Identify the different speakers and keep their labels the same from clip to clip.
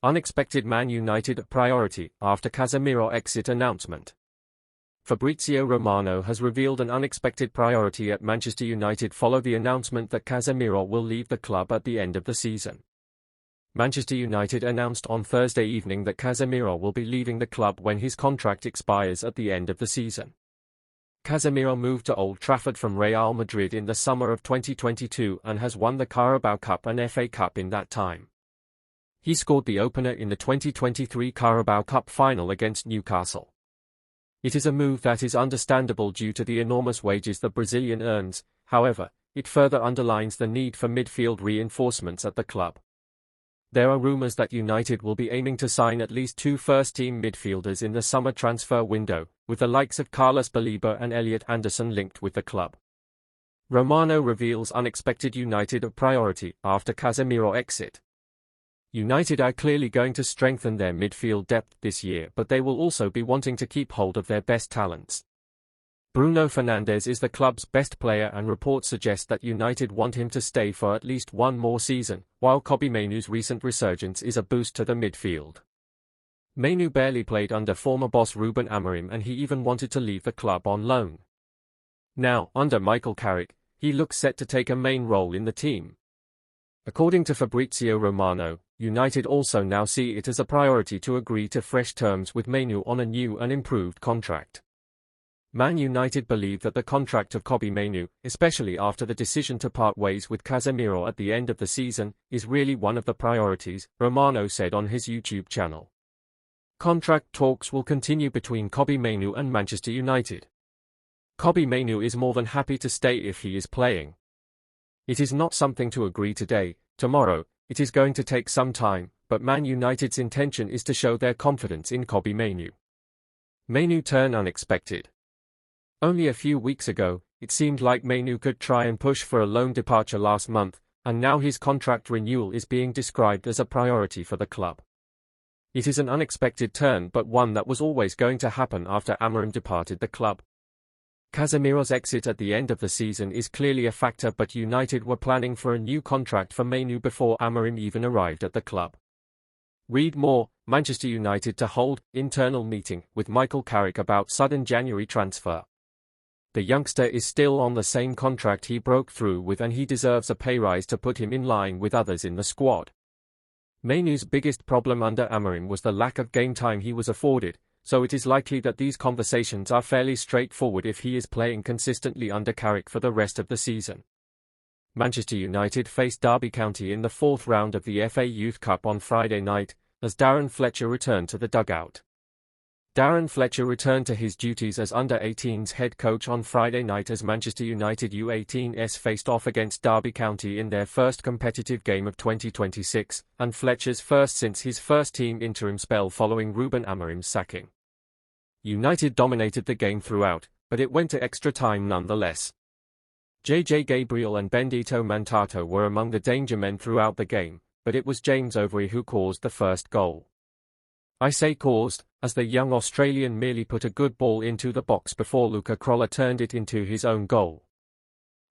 Speaker 1: Unexpected Man United priority after Casemiro exit announcement. Fabrizio Romano has revealed an unexpected priority at Manchester United following the announcement that Casemiro will leave the club at the end of the season. Manchester United announced on Thursday evening that Casemiro will be leaving the club when his contract expires at the end of the season. Casemiro moved to Old Trafford from Real Madrid in the summer of 2022 and has won the Carabao Cup and FA Cup in that time. He scored the opener in the 2023 Carabao Cup final against Newcastle. It is a move that is understandable due to the enormous wages the Brazilian earns. However, it further underlines the need for midfield reinforcements at the club. There are rumors that United will be aiming to sign at least 2 first-team midfielders in the summer transfer window, with the likes of Carlos Baleba and Elliot Anderson linked with the club. Romano reveals unexpected United priority after Casemiro exit. United are clearly going to strengthen their midfield depth this year, but they will also be wanting to keep hold of their best talents. Bruno Fernandes is the club's best player and reports suggest that United want him to stay for at least one more season, while Kobbie Mainoo's recent resurgence is a boost to the midfield. Mainoo barely played under former boss Ruben Amorim and he even wanted to leave the club on loan. Now, under Michael Carrick, he looks set to take a main role in the team. According to Fabrizio Romano, United also now see it as a priority to agree to fresh terms with Mainoo on a new and improved contract. Man United believe that the contract of Kobbie Mainoo, especially after the decision to part ways with Casemiro at the end of the season, is really one of the priorities, Romano said on his YouTube channel. Contract talks will continue between Kobbie Mainoo and Manchester United. Kobbie Mainoo is more than happy to stay if he is playing. It is not something to agree today, tomorrow. It is going to take some time, but Man United's intention is to show their confidence in Kobbie Mainoo. Mainoo turn unexpected. Only a few weeks ago, it seemed like Mainoo could try and push for a loan departure last month, and now his contract renewal is being described as a priority for the club. It is an unexpected turn but one that was always going to happen after Amorim departed the club. Casemiro's exit at the end of the season is clearly a factor, but United were planning for a new contract for Mainoo before Amorim even arrived at the club. Read more, Manchester United to hold internal meeting with Michael Carrick about sudden January transfer. The youngster is still on the same contract he broke through with and he deserves a pay rise to put him in line with others in the squad. Mainoo's biggest problem under Amorim was the lack of game time he was afforded, so it is likely that these conversations are fairly straightforward if he is playing consistently under Carrick for the rest of the season. Manchester United faced Derby County in the 4th round of the FA Youth Cup on Friday night, as Darren Fletcher returned to the dugout. Darren Fletcher returned to his duties as under-18s head coach on Friday night as Manchester United U18s faced off against Derby County in their first competitive game of 2026, and Fletcher's first since his first-team interim spell following Ruben Amorim's sacking. United dominated the game throughout, but it went to extra time nonetheless. JJ Gabriel and Bendito Mantato were among the danger men throughout the game, but it was James Overy who caused the first goal. I say caused, as the young Australian merely put a good ball into the box before Luca Crolla turned it into his own goal.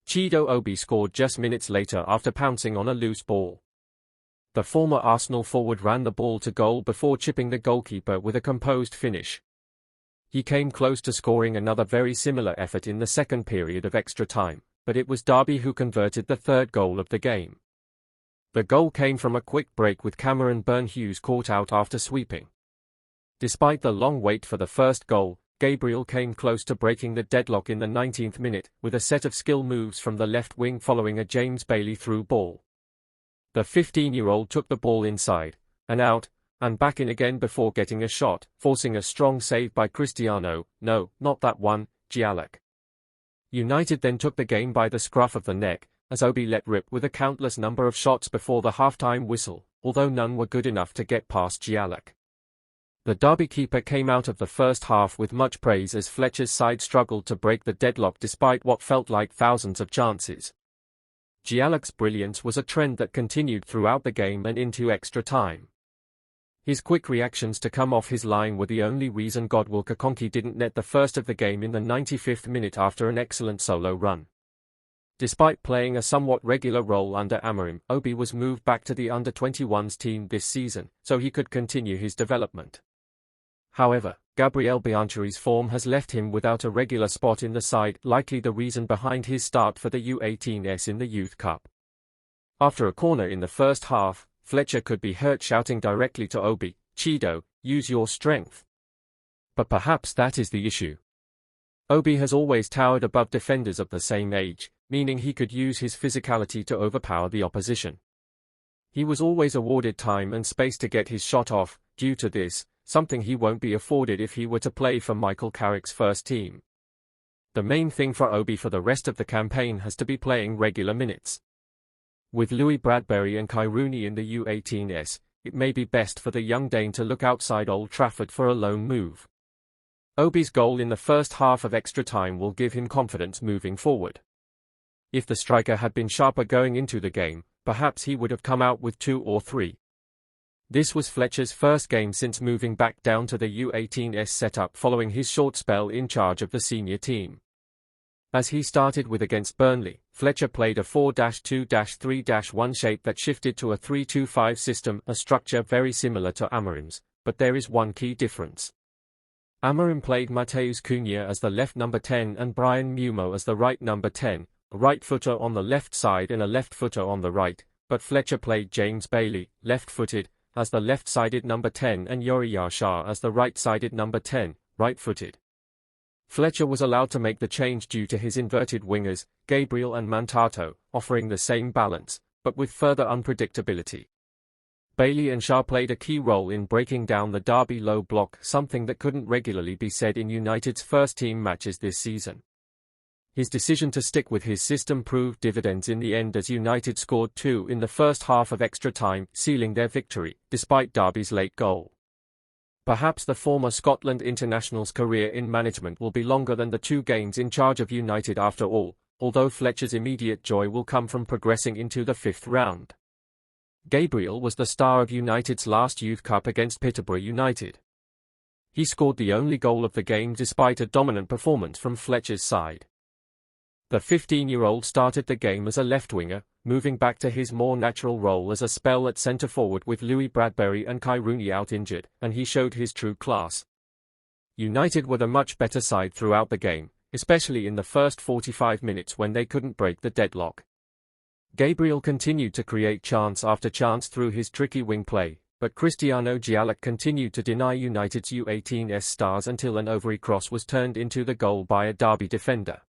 Speaker 1: Chido Obi scored just minutes later after pouncing on a loose ball. The former Arsenal forward ran the ball to goal before chipping the goalkeeper with a composed finish. He came close to scoring another very similar effort in the second period of extra time, but it was Derby who converted the third goal of the game. The goal came from a quick break with Cameron Byrne-Hughes caught out after sweeping. Despite the long wait for the first goal, Gabriel came close to breaking the deadlock in the 19th minute with a set of skill moves from the left wing following a James Bailey through ball. The 15-year-old took the ball inside, and out, and back in again before getting a shot, forcing a strong save by Cristiano, no, not that one, Gialek. United then took the game by the scruff of the neck, as Obi let rip with a countless number of shots before the half-time whistle, although none were good enough to get past Gialek. The Derby keeper came out of the first half with much praise as Fletcher's side struggled to break the deadlock despite what felt like thousands of chances. Gialek's brilliance was a trend that continued throughout the game and into extra time. His quick reactions to come off his line were the only reason Godwill Kakonki didn't net the first of the game in the 95th minute after an excellent solo run. Despite playing a somewhat regular role under Amorim, Obi was moved back to the under-21s team this season, so he could continue his development. However, Gabriel Biancheri's form has left him without a regular spot in the side, likely the reason behind his start for the U18s in the Youth Cup. After a corner in the first half, Fletcher could be heard shouting directly to Obi, "Chido, use your strength." But perhaps that is the issue. Obi has always towered above defenders of the same age, meaning he could use his physicality to overpower the opposition. He was always awarded time and space to get his shot off. Due to this, something he won't be afforded if he were to play for Michael Carrick's first team. The main thing for Obi for the rest of the campaign has to be playing regular minutes. With Louis Bradbury and Kai Rooney in the U18s, it may be best for the young Dane to look outside Old Trafford for a loan move. Obi's goal in the first half of extra time will give him confidence moving forward. If the striker had been sharper going into the game, perhaps he would have come out with 2 or 3. This was Fletcher's first game since moving back down to the U18s setup following his short spell in charge of the senior team. As he started with against Burnley, Fletcher played a 4-2-3-1 shape that shifted to a 3-2-5 system, a structure very similar to Amorim's, but there is one key difference. Amorim played Matheus Cunha as the left number 10 and Brian Mumo as the right number 10, a right footer on the left side and a left footer on the right, but Fletcher played James Bailey, left-footed, as the left-sided number 10 and Yori Yashar as the right-sided number 10, right-footed. Fletcher was allowed to make the change due to his inverted wingers, Gabriel and Mantato, offering the same balance, but with further unpredictability. Bailey and Shah played a key role in breaking down the Derby low block, something that couldn't regularly be said in United's first-team matches this season. His decision to stick with his system proved dividends in the end as United scored 2 in the first half of extra time, sealing their victory, despite Derby's late goal. Perhaps the former Scotland international's career in management will be longer than the 2 games in charge of United after all, although Fletcher's immediate joy will come from progressing into the 5th round. Gabriel was the star of United's last Youth Cup against Peterborough United. He scored the only goal of the game despite a dominant performance from Fletcher's side. The 15-year-old started the game as a left-winger, moving back to his more natural role as a spell at centre-forward with Louis Bradbury and Kai Rooney out injured, and he showed his true class. United were the much better side throughout the game, especially in the first 45 minutes when they couldn't break the deadlock. Gabriel continued to create chance after chance through his tricky wing play, but Cristiano Gialec continued to deny United's U18s stars until an ovary cross was turned into the goal by a Derby defender.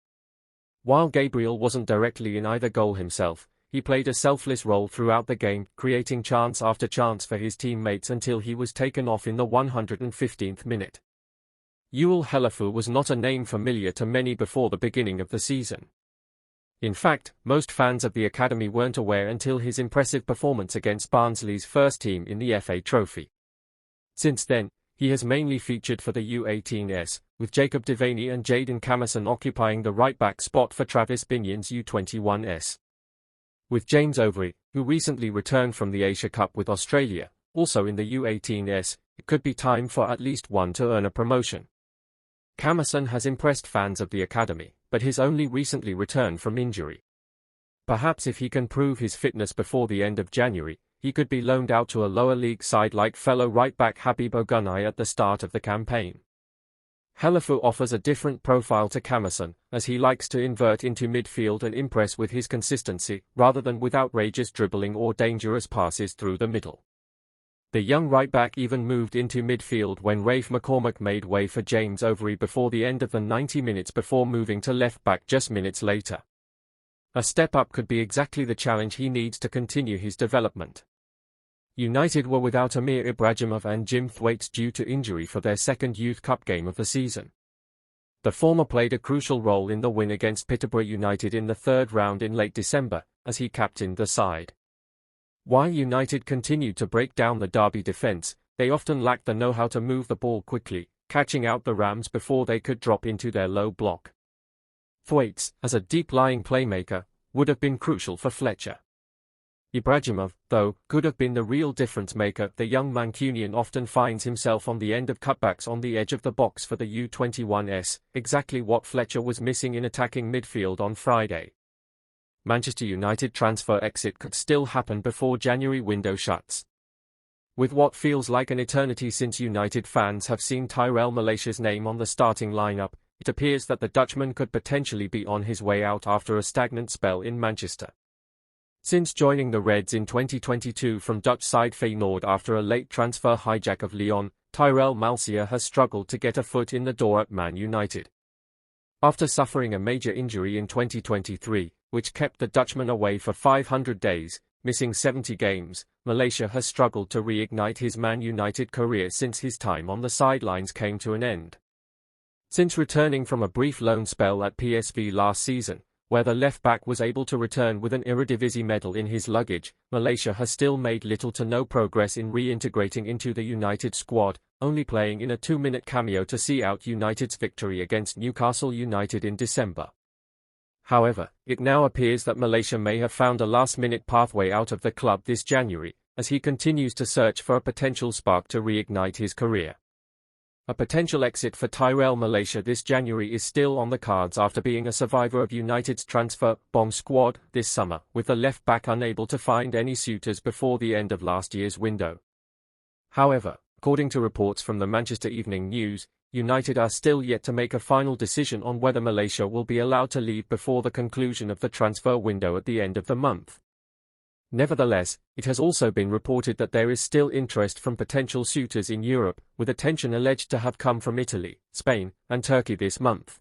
Speaker 1: While Gabriel wasn't directly in either goal himself, he played a selfless role throughout the game, creating chance after chance for his teammates until he was taken off in the 115th minute. Ewell Hellefu was not a name familiar to many before the beginning of the season. In fact, most fans of the academy weren't aware until his impressive performance against Barnsley's first team in the FA Trophy. Since then, he has mainly featured for the U18s, with Jacob Devaney and Jayden Camerson occupying the right-back spot for Travis Binion's U21s. With James Overy, who recently returned from the Asia Cup with Australia, also in the U18s, it could be time for at least one to earn a promotion. Camerson has impressed fans of the academy, but he's only recently returned from injury. Perhaps if he can prove his fitness before the end of January, he could be loaned out to a lower league side like fellow right-back Habib Ogunai at the start of the campaign. Hellefu offers a different profile to Camerson, as he likes to invert into midfield and impress with his consistency, rather than with outrageous dribbling or dangerous passes through the middle. The young right-back even moved into midfield when Rafe McCormack made way for James Overy before the end of the 90 minutes before moving to left-back just minutes later. A step up could be exactly the challenge he needs to continue his development. United were without Amir Ibrahimov and Jim Thwaites due to injury for their second Youth Cup game of the season. The former played a crucial role in the win against Peterborough United in the 3rd round in late December, as he captained the side. While United continued to break down the Derby defence, they often lacked the know-how to move the ball quickly, catching out the Rams before they could drop into their low block. Thwaites, as a deep-lying playmaker, would have been crucial for Fletcher. Ibrahimov, though, could have been the real difference maker. The young Mancunian often finds himself on the end of cutbacks on the edge of the box for the U21s, exactly what Fletcher was missing in attacking midfield on Friday. Manchester United transfer exit could still happen before January window shuts. With what feels like an eternity since United fans have seen Tyrell Malasia's name on the starting lineup, it appears that the Dutchman could potentially be on his way out after a stagnant spell in Manchester. Since joining the Reds in 2022 from Dutch side Feyenoord after a late transfer hijack of Lyon, Tyrell Malacia has struggled to get a foot in the door at Man United. After suffering a major injury in 2023, which kept the Dutchman away for 500 days, missing 70 games, Malacia has struggled to reignite his Man United career since his time on the sidelines came to an end. Since returning from a brief loan spell at PSV last season, where the left-back was able to return with an Eredivisie medal in his luggage, Malacia has still made little to no progress in reintegrating into the United squad, only playing in a 2-minute cameo to see out United's victory against Newcastle United in December. However, it now appears that Malacia may have found a last-minute pathway out of the club this January, as he continues to search for a potential spark to reignite his career. A potential exit for Tyrell Malacia this January is still on the cards after being a survivor of United's transfer bomb squad this summer, with the left-back unable to find any suitors before the end of last year's window. However, according to reports from the Manchester Evening News, United are still yet to make a final decision on whether Malacia will be allowed to leave before the conclusion of the transfer window at the end of the month. Nevertheless, it has also been reported that there is still interest from potential suitors in Europe, with attention alleged to have come from Italy, Spain, and Turkey this month.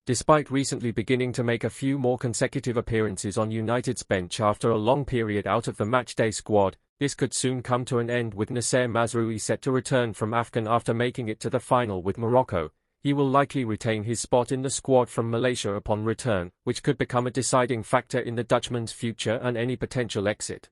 Speaker 1: Despite recently beginning to make a few more consecutive appearances on United's bench after a long period out of the matchday squad, this could soon come to an end with Nasser Mazraoui set to return from AFCON after making it to the final with Morocco. He will likely retain his spot in the squad from Malacia upon return, which could become a deciding factor in the Dutchman's future and any potential exit.